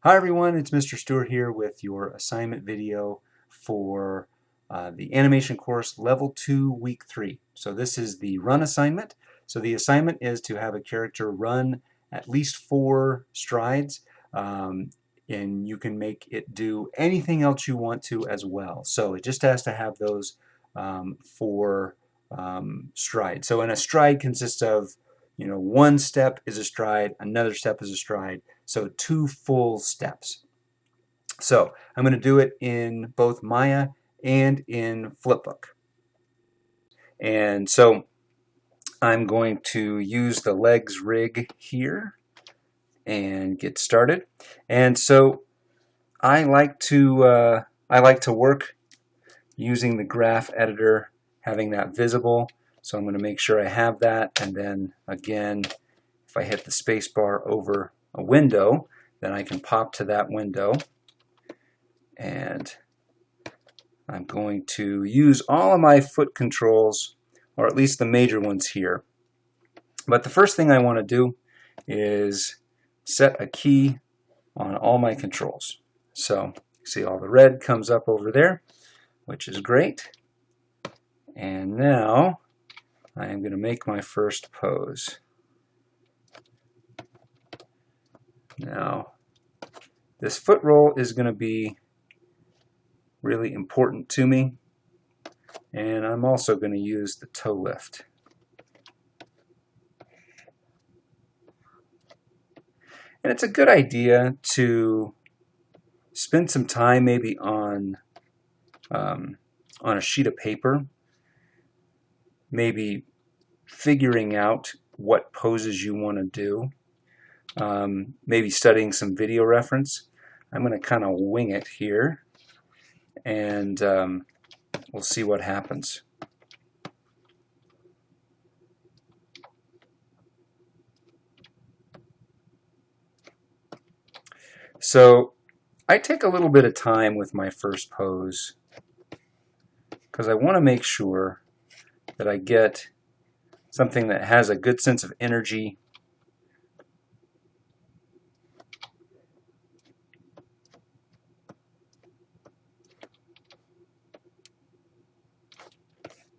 Hi everyone, it's Mr. Stewart here with your assignment video for the animation course Level 2 Week 3. So this is the run assignment. So the assignment is to have a character run at least 4 strides, and you can make it do anything else you want to as well. So it just has to have those 4 strides. So a stride consists of, one step is a stride, another step is a stride. So 2 full steps. So I'm going to do it in both Maya and in Flipbook. And so I'm going to use the legs rig here and get started. And so I like to work using the graph editor, having that visible. So I'm going to make sure I have that, and then again, if I hit the space bar over a window, then I can pop to that window, and I'm going to use all of my foot controls, or at least the major ones here. But the first thing I want to do is set a key on all my controls. So you see all the red comes up over there, which is great. And now I am going to make my first pose. Now, this foot roll is going to be really important to me, and I'm also going to use the toe lift. And it's a good idea to spend some time maybe on a sheet of paper, maybe figuring out what poses you want to do. Maybe studying some video reference. I'm going to kind of wing it here, and we'll see what happens. So I take a little bit of time with my first pose because I want to make sure that I get something that has a good sense of energy,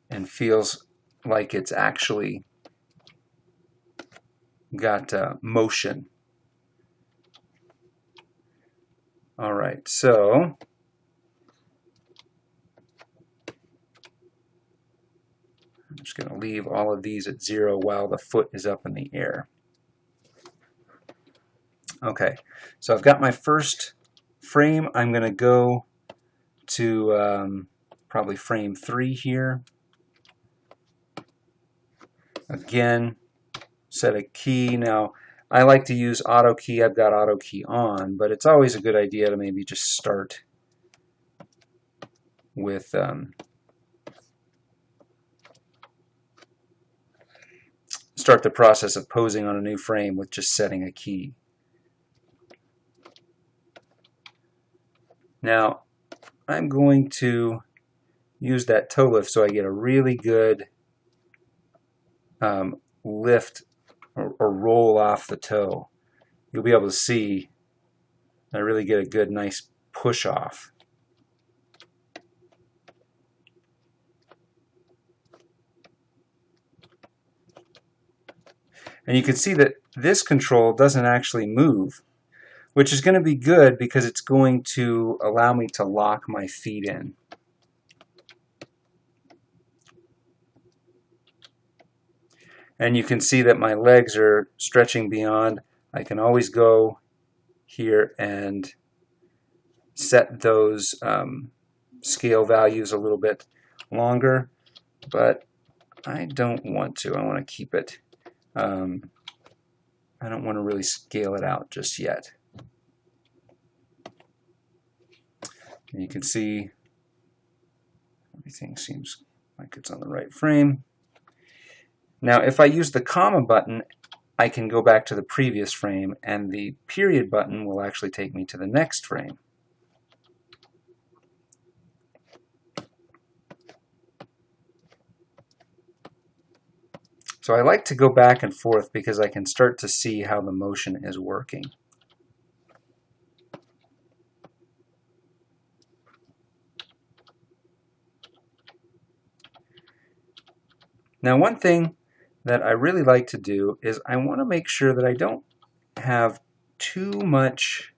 and feels like it's actually got motion. All right, so I'm just going to leave all of these at 0 while the foot is up in the air. Okay, so I've got my first frame. I'm going to go to probably frame 3 here. Again, set a key. Now, I like to use auto key. I've got auto key on, but it's always a good idea to maybe just start with start the process of posing on a new frame with just setting a key. Now, I'm going to use that toe lift so I get a really good lift or roll off the toe. You'll be able to see I really get a good, nice push off. And you can see that this control doesn't actually move, which is going to be good because it's going to allow me to lock my feet in. And you can see that my legs are stretching beyond. I can always go here and set those scale values a little bit longer, but I don't want to. I want to keep it. I don't want to really scale it out just yet. And you can see everything seems like it's on the right frame. Now, if I use the comma button, I can go back to the previous frame, and the period button will actually take me to the next frame. So I like to go back and forth because I can start to see how the motion is working. Now, one thing that I really like to do is I want to make sure that I don't have too much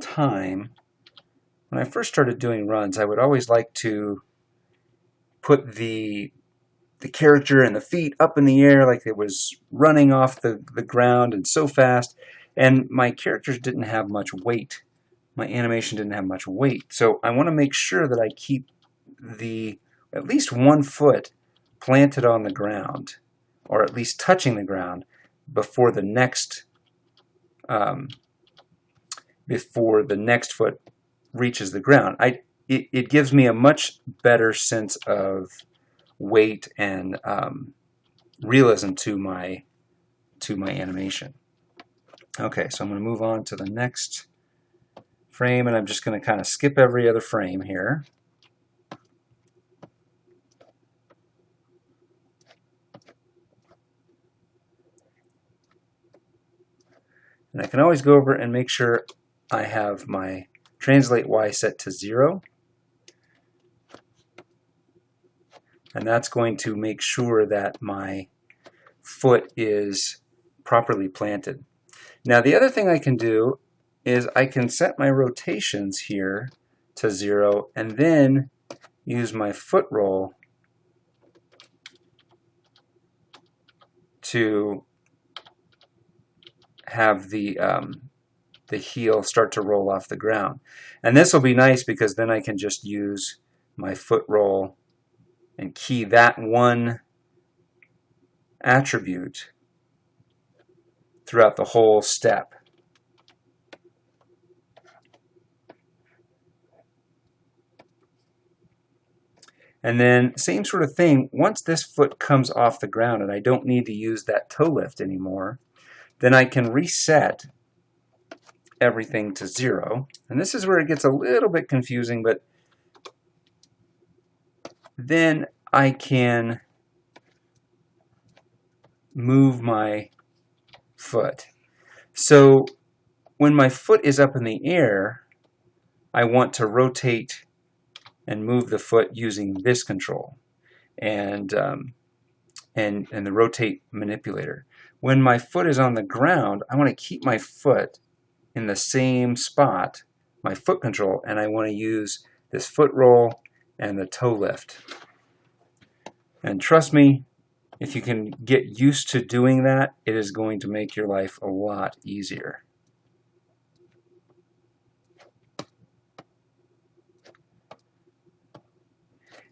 time. When I first started doing runs, I would always like to put the character and the feet up in the air like it was running off the ground and so fast, and my characters didn't have much weight. My animation didn't have much weight. So I want to make sure that I keep at least one foot planted on the ground, or at least touching the ground, before the next foot reaches the ground. It gives me a much better sense of weight and realism to my animation. Okay, so I'm going to move on to the next frame, and I'm just going to kind of skip every other frame here. And I can always go over and make sure I have my translate Y set to 0. And that's going to make sure that my foot is properly planted. Now, the other thing I can do is I can set my rotations here to 0 and then use my foot roll to have the heel start to roll off the ground. And this will be nice because then I can just use my foot roll and key that one attribute throughout the whole step. And then same sort of thing, once this foot comes off the ground and I don't need to use that toe lift anymore, then I can reset everything to 0. And this is where it gets a little bit confusing, but then I can move my foot. So when my foot is up in the air, I want to rotate and move the foot using this control and the rotate manipulator. When my foot is on the ground, I want to keep my foot in the same spot, my foot control, and I want to use this foot roll and the toe lift. And trust me, if you can get used to doing that, it is going to make your life a lot easier.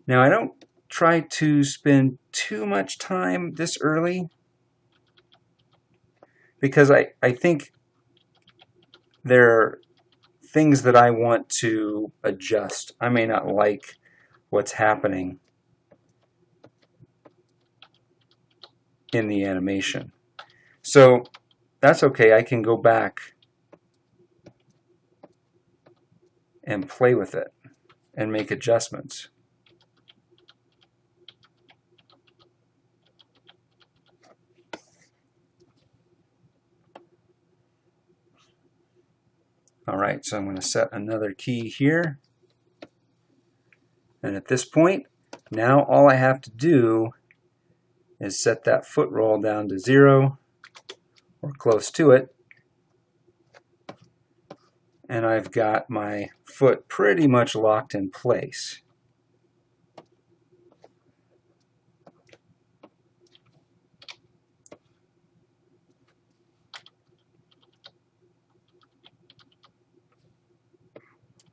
Now, I don't try to spend too much time this early because I think there are things that I want to adjust. I may not like what's happening in the animation. So that's okay. I can go back and play with it and make adjustments. All right, so I'm going to set another key here. And at this point, now all I have to do is set that foot roll down to 0 or close to it. And I've got my foot pretty much locked in place.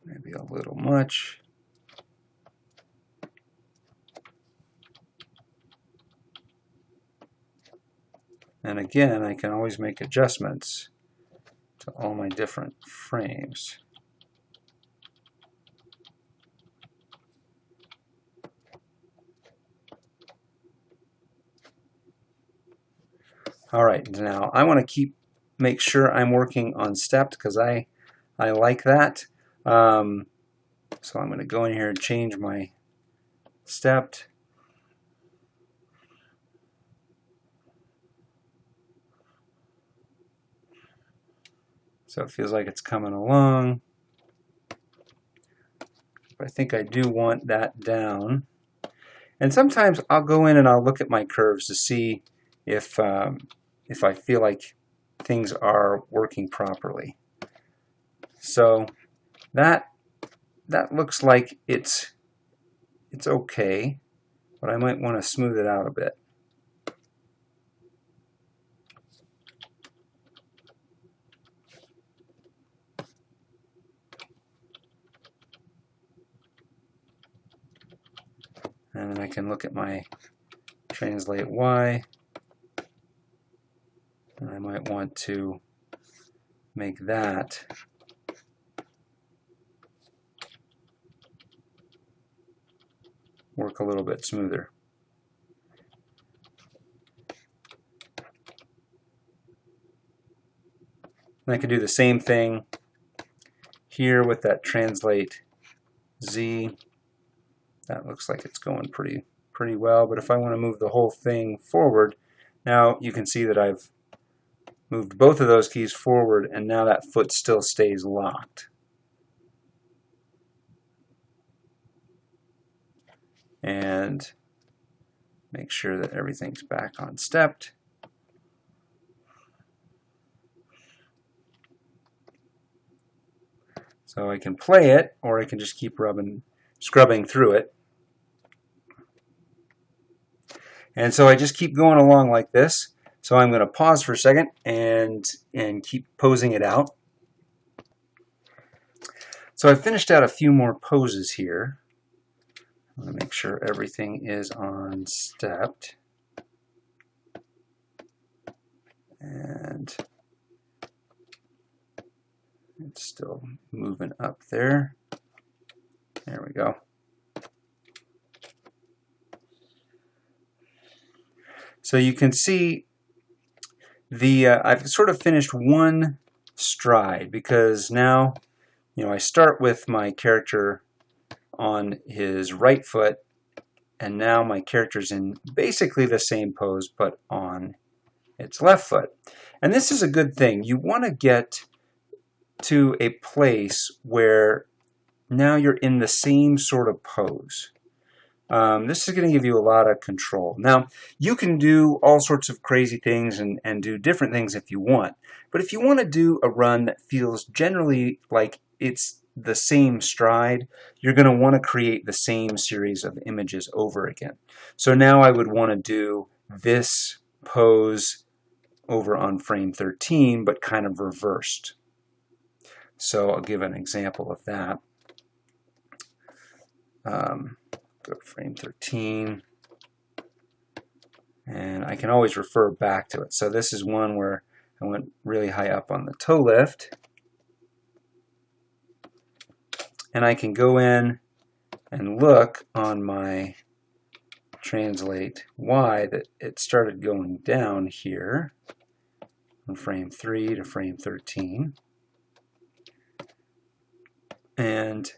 Maybe a little much. And again, I can always make adjustments to all my different frames. All right, now I want to make sure I'm working on stepped because I like that. So I'm going to go in here and change my stepped. So it feels like it's coming along. I think I do want that down. And sometimes I'll go in and I'll look at my curves to see if I feel like things are working properly. So that looks like it's okay, but I might want to smooth it out a bit. And then I can look at my translate Y, and I might want to make that work a little bit smoother. And I can do the same thing here with that translate Z. That looks like it's going pretty well, but if I want to move the whole thing forward, now you can see that I've moved both of those keys forward, and now that foot still stays locked. And make sure that everything's back on stepped. So I can play it, or I can just keep scrubbing through it. And so I just keep going along like this. So I'm going to pause for a second and keep posing it out. So I've finished out a few more poses here. I'm going to make sure everything is on stepped. And it's still moving up there. There we go. So you can see I've sort of finished one stride, because now I start with my character on his right foot, and now my character's in basically the same pose but on its left foot. And this is a good thing. You want to get to a place where now you're in the same sort of pose. This is going to give you a lot of control. Now, you can do all sorts of crazy things and do different things if you want. But if you want to do a run that feels generally like it's the same stride, you're going to want to create the same series of images over again. So now I would want to do this pose over on frame 13, but kind of reversed. So I'll give an example of that. Go to frame 13, and I can always refer back to it. So this is one where I went really high up on the toe lift, and I can go in and look on my translate Y that it started going down here from frame 3 to frame 13, and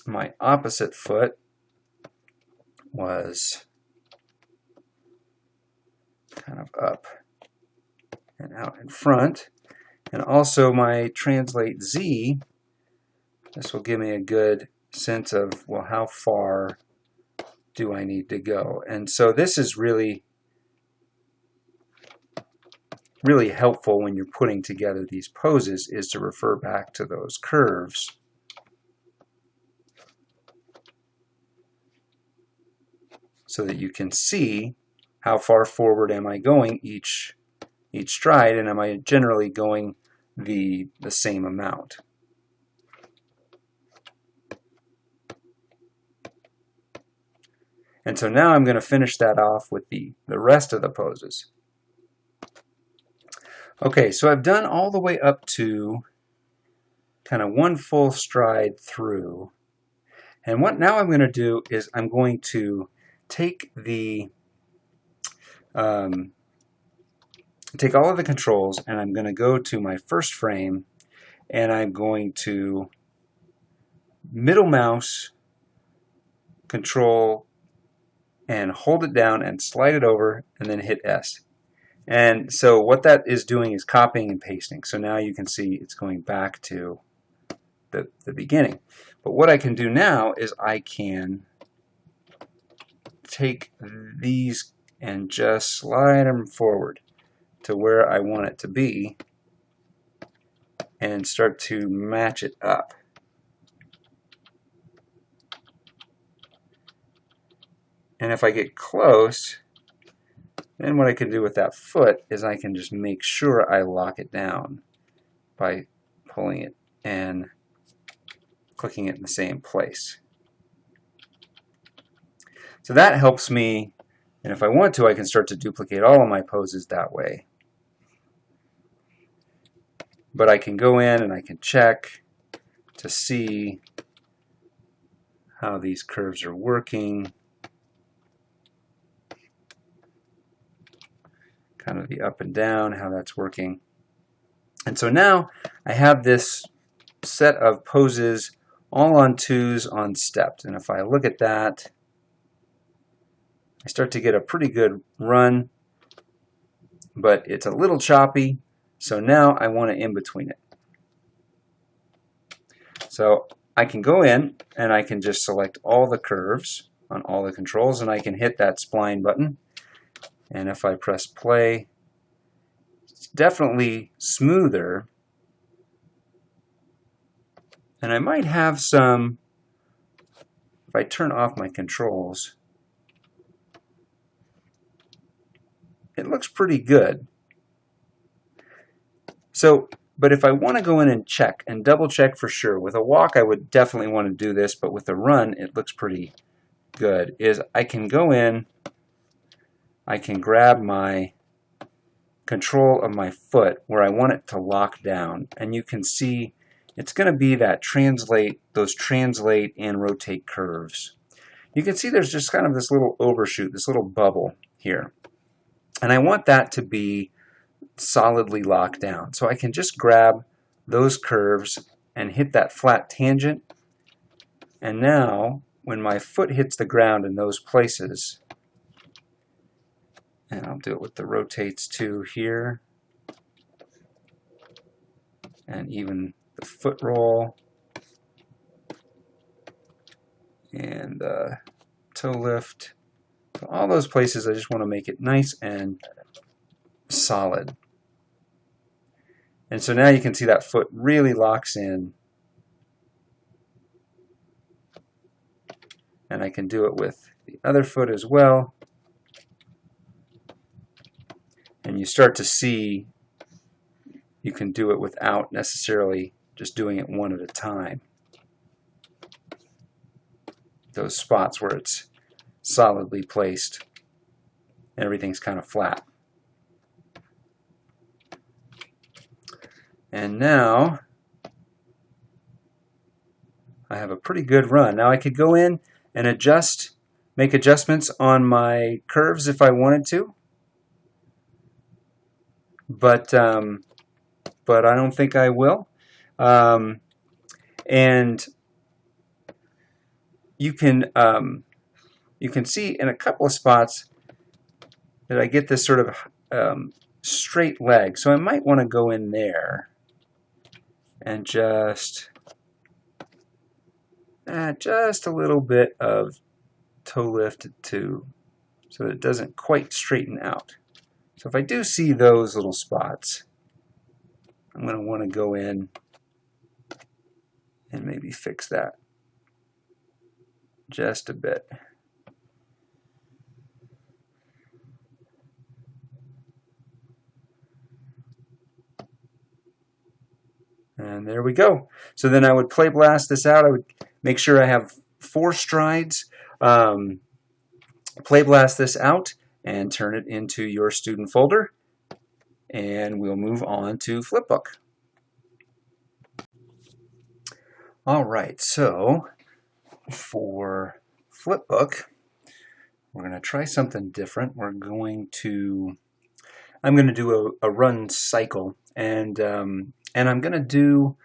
my opposite foot was kind of up and out in front. And also my translate Z, this will give me a good sense of, well, how far do I need to go? And so this is really helpful when you're putting together these poses, is to refer back to those curves. So that you can see how far forward am I going each stride, and am I generally going the same amount. And so now I'm going to finish that off with the rest of the poses. Okay, so I've done all the way up to kind of one full stride through. And what now I'm going to do is I'm going to take take all of the controls, and I'm going to go to my first frame, and I'm going to middle mouse control and hold it down and slide it over and then hit S. And so what that is doing is copying and pasting. So now you can see it's going back to the beginning. But what I can do now is I can take these and just slide them forward to where I want it to be and start to match it up. And if I get close, then what I can do with that foot is I can just make sure I lock it down by pulling it and clicking it in the same place. So that helps me, and if I want to, I can start to duplicate all of my poses that way. But I can go in and I can check to see how these curves are working. Kind of the up and down, how that's working. And so now I have this set of poses all on twos on stepped. And if I look at that, I start to get a pretty good run, but it's a little choppy. So now I want to in between it. So I can go in and I can just select all the curves on all the controls, and I can hit that spline button. And if I press play, it's definitely smoother. And I might have some, if I turn off my controls, it looks pretty good. So, but if I want to go in and check and double check for sure, with a walk I would definitely want to do this, but with a run it looks pretty good, is I can go in, I can grab my control of my foot where I want it to lock down, and you can see it's going to be that those translate and rotate curves. You can see there's just kind of this little overshoot, this little bubble here. And I want that to be solidly locked down. So I can just grab those curves and hit that flat tangent. And now when my foot hits the ground in those places, and I'll do it with the rotates too here, and even the foot roll and the toe lift. So all those places I just want to make it nice and solid. And so now you can see that foot really locks in. And I can do it with the other foot as well. And you start to see you can do it without necessarily just doing it one at a time. Those spots where it's solidly placed and everything's kind of flat. And now I have a pretty good run. Now I could go in and make adjustments on my curves if I wanted to, but I don't think I will. And you can see in a couple of spots that I get this sort of straight leg. So I might want to go in there and just add just a little bit of toe lift too, so that it doesn't quite straighten out. So if I do see those little spots, I'm going to want to go in and maybe fix that just a bit. And there we go. So then I would play blast this out. I would make sure I have 4 strides. Play blast this out and turn it into your student folder. And we'll move on to Flipbook. All right, so for Flipbook, we're going to try something different. I'm going to do a run cycle, and I'm going to do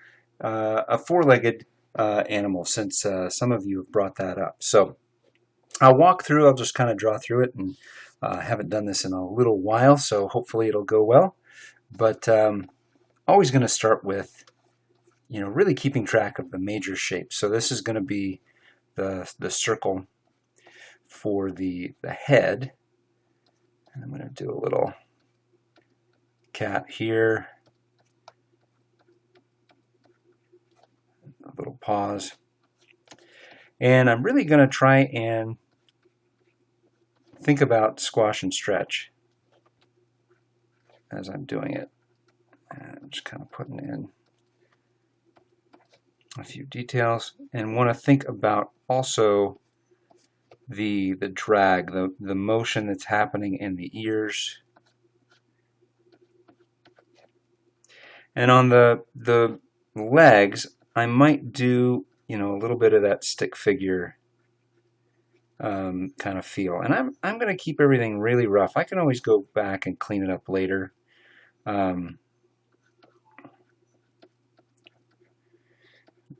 a 4-legged animal, since some of you have brought that up. So I'll walk through, I'll just kind of draw through it, and I haven't done this in a little while, so hopefully it'll go well. But always going to start with, really keeping track of the major shapes. So this is going to be the circle for the head. And I'm going to do a little cat here, a little pause. And I'm really going to try and think about squash and stretch as I'm doing it. And I'm just kind of putting in a few details, and want to think about also the drag, the motion that's happening in the ears. And on the legs, I might do, you know, a little bit of that stick figure kind of feel. And I'm going to keep everything really rough. I can always go back and clean it up later.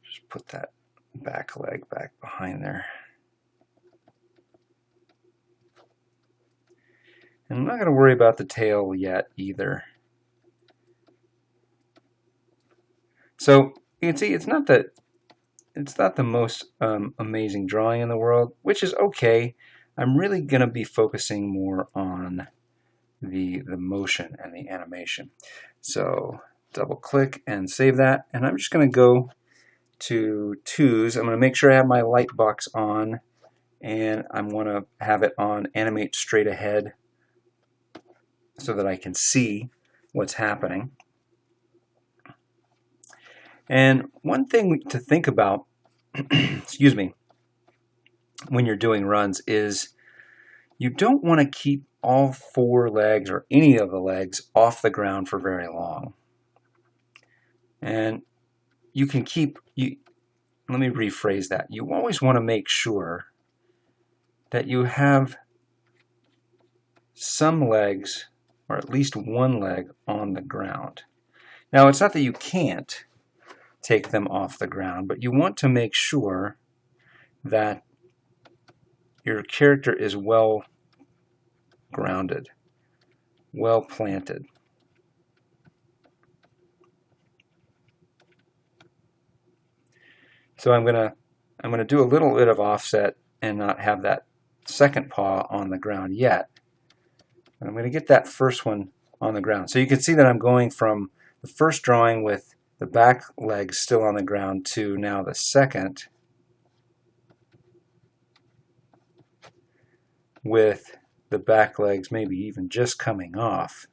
Just put that back leg back behind there. And I'm not going to worry about the tail yet either. So you can see it's not the most amazing drawing in the world, which is okay. I'm really going to be focusing more on the motion and the animation. So double click and save that, and I'm just going to go to twos. I'm going to make sure I have my light box on, and I'm going to have it on animate straight ahead so that I can see what's happening. And one thing to think about excuse me, when you're doing runs is you don't want to keep all four legs or any of the legs off the ground for very long. And you can keep, let me rephrase that. You always want to make sure that you have some legs, or at least one leg, on the ground. Now, it's not that you can't take them off the ground, but you want to make sure that your character is well grounded, well planted. So I'm gonna do a little bit of offset and not have that second paw on the ground yet. And I'm going to get that first one on the ground. So you can see that I'm going from the first drawing with the back legs still on the ground to now the second with the back legs maybe even just coming off.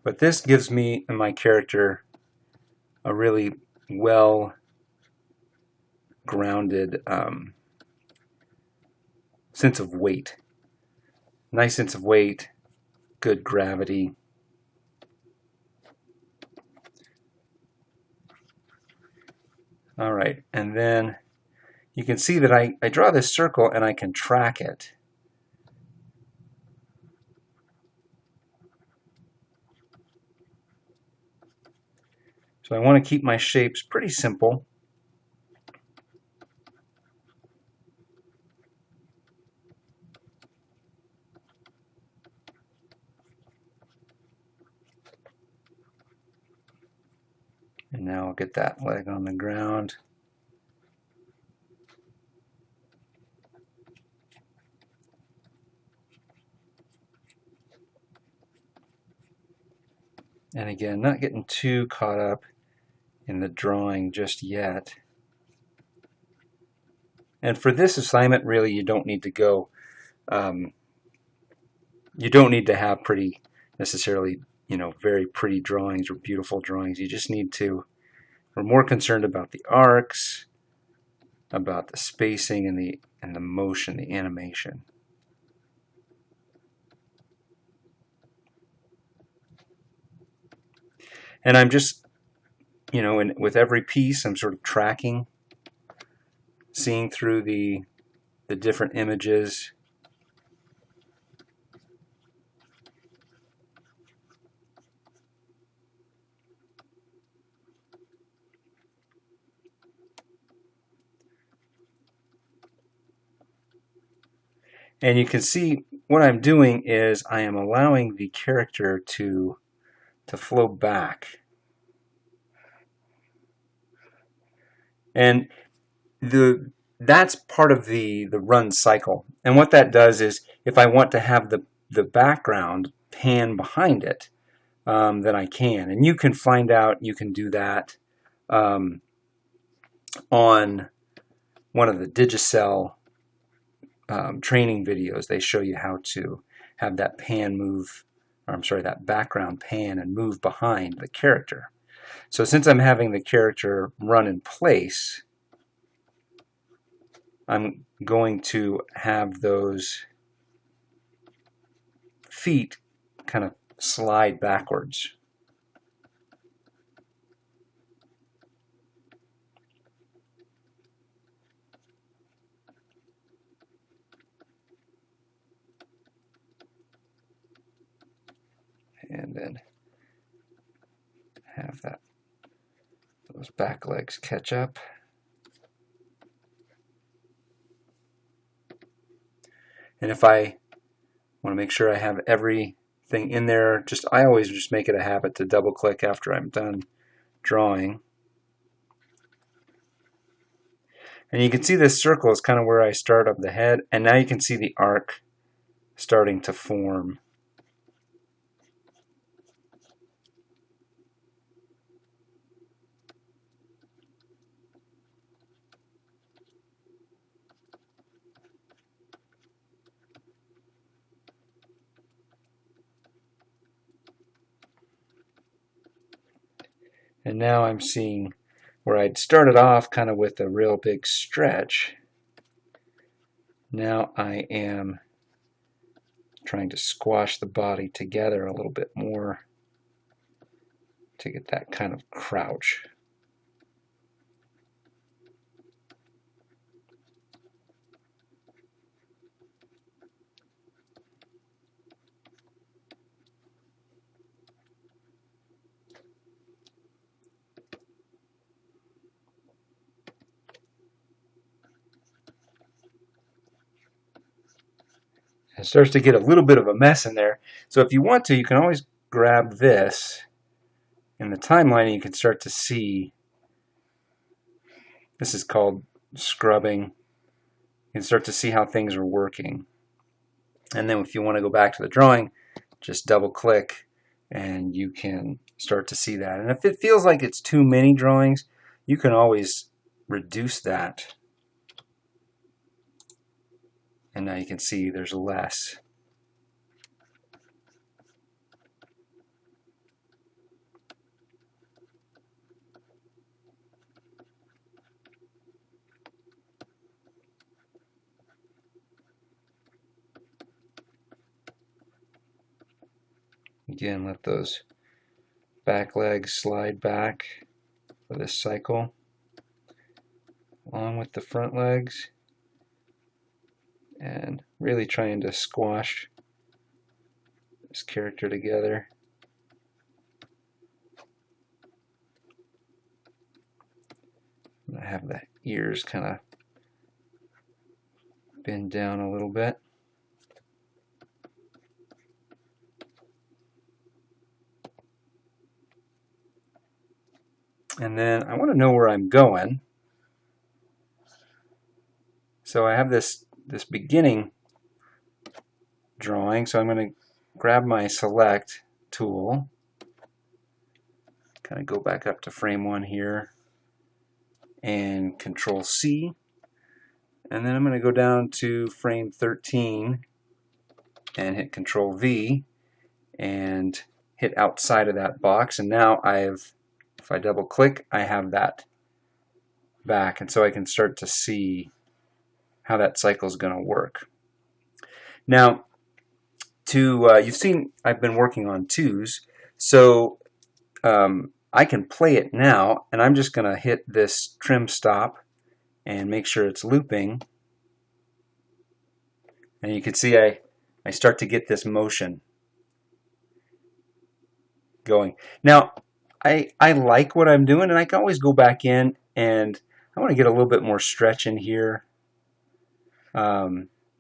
But this gives me and my character a really well grounded sense of weight. Nice sense of weight, good gravity. All right, and then you can see that I draw this circle and I can track it. So I want to keep my shapes pretty simple. And now I'll get that leg on the ground. And again, not getting too caught up in the drawing just yet. And for this assignment, really, you don't need to go, you don't need to have pretty, necessarily, you know, very pretty drawings or beautiful drawings. You just need to, we're more concerned about the arcs, about the spacing and the motion, the animation. And I'm just, you know, with every piece, I'm sort of tracking, seeing through the different images. And you can see what I'm doing is I am allowing the character to flow back. And that's part of the run cycle. And what that does is, if I want to have the background pan behind it, then I can. And you can find out, you can do that on one of the Digicel training videos. They show you how to have that pan move, or I'm sorry, that background pan and move behind the character. So since I'm having the character run in place, I'm going to have those feet kind of slide backwards. And then have those back legs catch up. And if I want to make sure I have everything in there, I always just make it a habit to double click after I'm done drawing. And you can see this circle is kind of where I start up the head, and now you can see the arc starting to form. And now I'm seeing where I'd started off kind of with a real big stretch. Now I am trying to squash the body together a little bit more to get that kind of crouch. It starts to get a little bit of a mess in there. So if you want to, you can always grab this in the timeline and you can start to see. This is called scrubbing. You can start to see how things are working. And then if you want to go back to the drawing, just double click and you can start to see that. And if it feels like it's too many drawings, you can always reduce that. And now you can see there's less. Again, let those back legs slide back for this cycle, along with the front legs. And really trying to squash this character together. I have the ears kind of bend down a little bit. And then I want to know where I'm going. So I have this beginning drawing, so I'm going to grab my select tool, kind of go back up to frame 1 here, and Control C, and then I'm going to go down to frame 13 and hit Control V and hit outside of that box, and now if I double click, I have that back, and so I can start to see how that cycle is going to work. Now, you've seen I've been working on 2s, so I can play it now, and I'm just going to hit this trim stop and make sure it's looping. And you can see I start to get this motion going. Now, I like what I'm doing, and I can always go back in, and I want to get a little bit more stretch in here.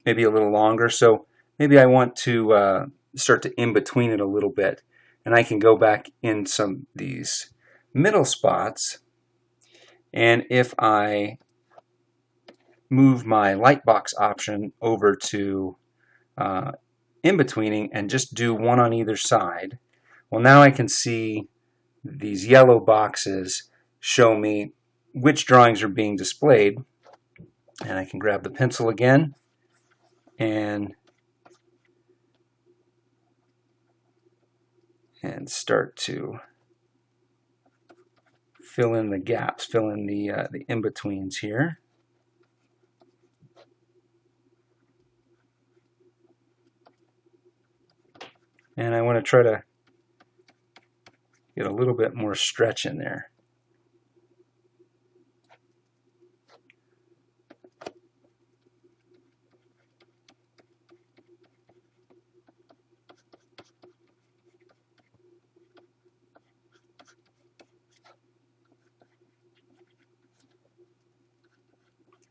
Maybe a little longer. So maybe I want to start to in-between it a little bit, and I can go back in some these middle spots, and if I move my lightbox option over to in-betweening and just do one on either side, well, now I can see these yellow boxes show me which drawings are being displayed, and I can grab the pencil again and start to fill in the gaps, fill in the in-betweens here. And I want to try to get a little bit more stretch in there.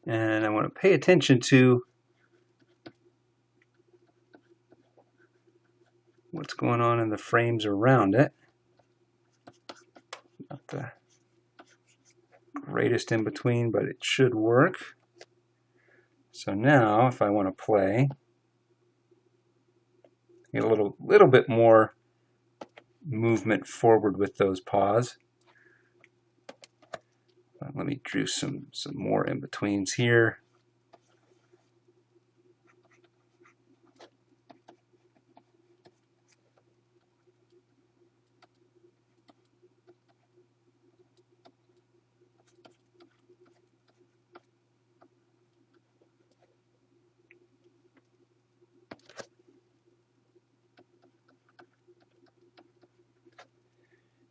And I want to pay attention to what's going on in the frames around it. Not the greatest in between, but it should work. So now, if I want to play, get a little bit more movement forward with those paws. Let me do some more in betweens here.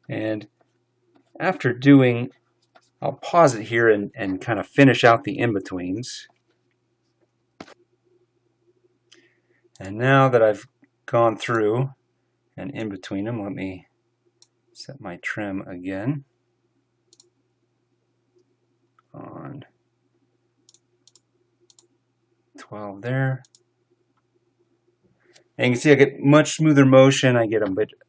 And after doing, I'll pause it here and kind of finish out the in-betweens. And now that I've gone through and in between them, let me set my trim again on 12 there. And you can see I get much smoother motion, I get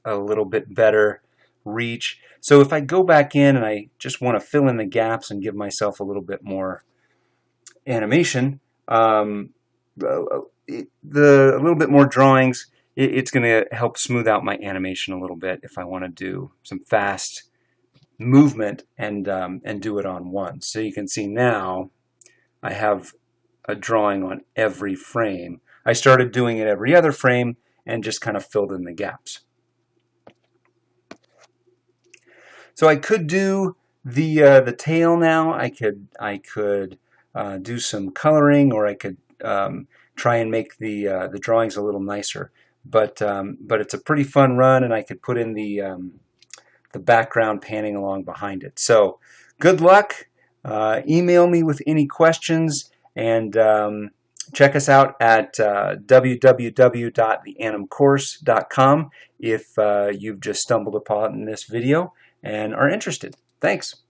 a little bit better reach. So if I go back in and I just want to fill in the gaps and give myself a little bit more animation, a little bit more drawings, it's going to help smooth out my animation a little bit if I want to do some fast movement and do it on one. So you can see now I have a drawing on every frame. I started doing it every other frame and just kind of filled in the gaps. So I could do the tail now. I could do some coloring, or I could try and make the drawings a little nicer. But it's a pretty fun run, and I could put in the background panning along behind it. So good luck. Email me with any questions, and check us out at www.TheAnimCourse.com if you've just stumbled upon this video and are interested. Thanks.